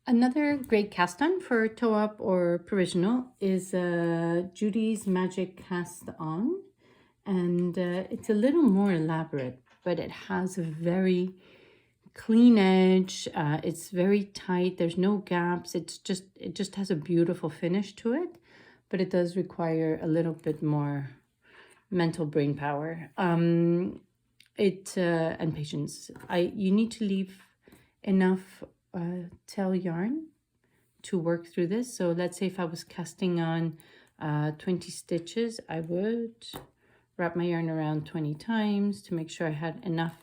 Another great cast on for toe up or provisional is Judy's Magic Cast On. And it's a little more elaborate, but it has a very clean edge. It's very tight. There's no gaps. It just has a beautiful finish to it, but it does require a little bit more mental brain power and patience. You need to leave enough tail yarn to work through this. So let's say if I was casting on 20 stitches, I would wrap my yarn around 20 times to make sure I had enough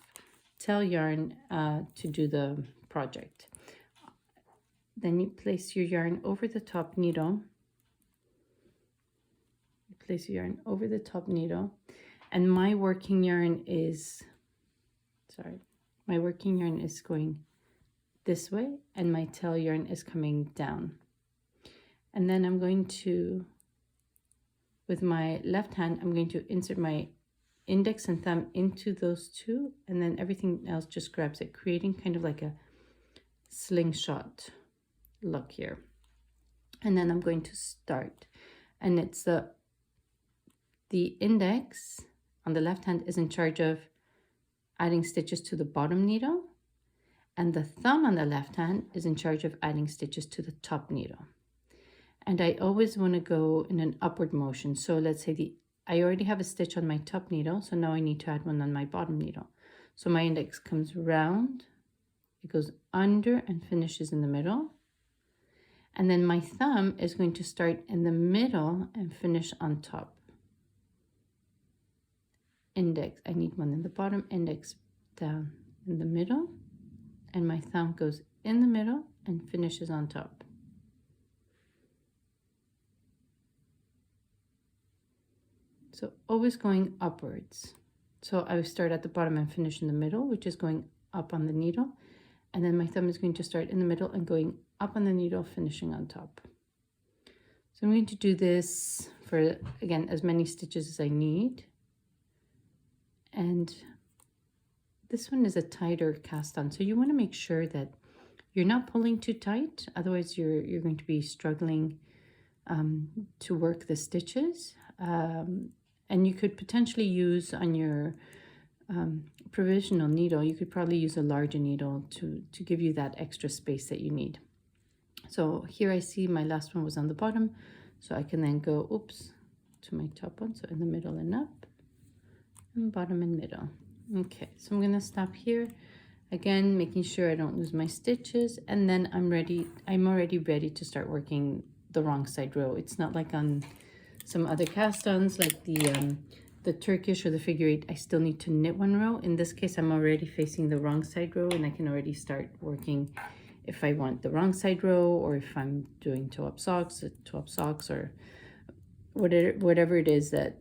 tail yarn to do the project. Then you place your yarn over the top needle. You place your yarn over the top needle, and my working yarn is going this way, and my tail yarn is coming down. And then I'm going to, with my left hand, I'm going to insert my index and thumb into those two, and then everything else just grabs it, creating kind of like a slingshot look here. And then I'm going to start, and it's the index on the left hand is in charge of adding stitches to the bottom needle, and the thumb on the left hand is in charge of adding stitches to the top needle. And I always want to go in an upward motion. So let's say I already have a stitch on my top needle, so now I need to add one on my bottom needle. So my index comes round, it goes under and finishes in the middle. And then my thumb is going to start in the middle and finish on top. Index, I need one in the bottom, index down in the middle, and my thumb goes in the middle and finishes on top. So always going upwards. So I would start at the bottom and finish in the middle, which is going up on the needle. And then my thumb is going to start in the middle and going up on the needle, finishing on top. So I'm going to do this for, again, as many stitches as I need. And this one is a tighter cast on. So you want to make sure that you're not pulling too tight. Otherwise you're going to be struggling to work the stitches. And you could potentially use on your provisional needle, you could probably use a larger needle to give you that extra space that you need. So here I see my last one was on the bottom, so I can then go, oops, to my top one. So in the middle and up, and bottom and middle. Okay, so I'm gonna stop here. Again, making sure I don't lose my stitches, and then I'm already ready to start working the wrong side row. It's not like on some other cast-ons like the Turkish or the figure eight, I still need to knit one row. In this case, I'm already facing the wrong side row, and I can already start working if I want the wrong side row, or if I'm doing toe-up socks, or whatever it is that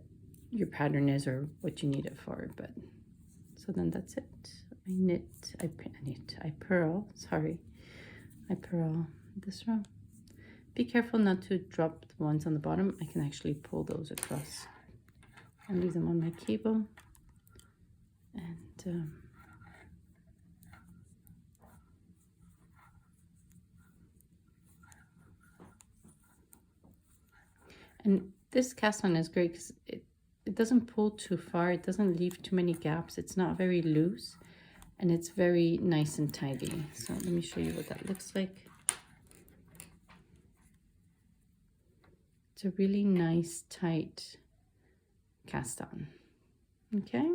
your pattern is or what you need it for. But so then that's it. I purl this row. Be careful not to drop the ones on the bottom. I can actually pull those across and leave them on my cable. And this cast on is great because it doesn't pull too far. It doesn't leave too many gaps. It's not very loose, and it's very nice and tidy. So let me show you what that looks like. It's a really nice, tight cast on. Okay.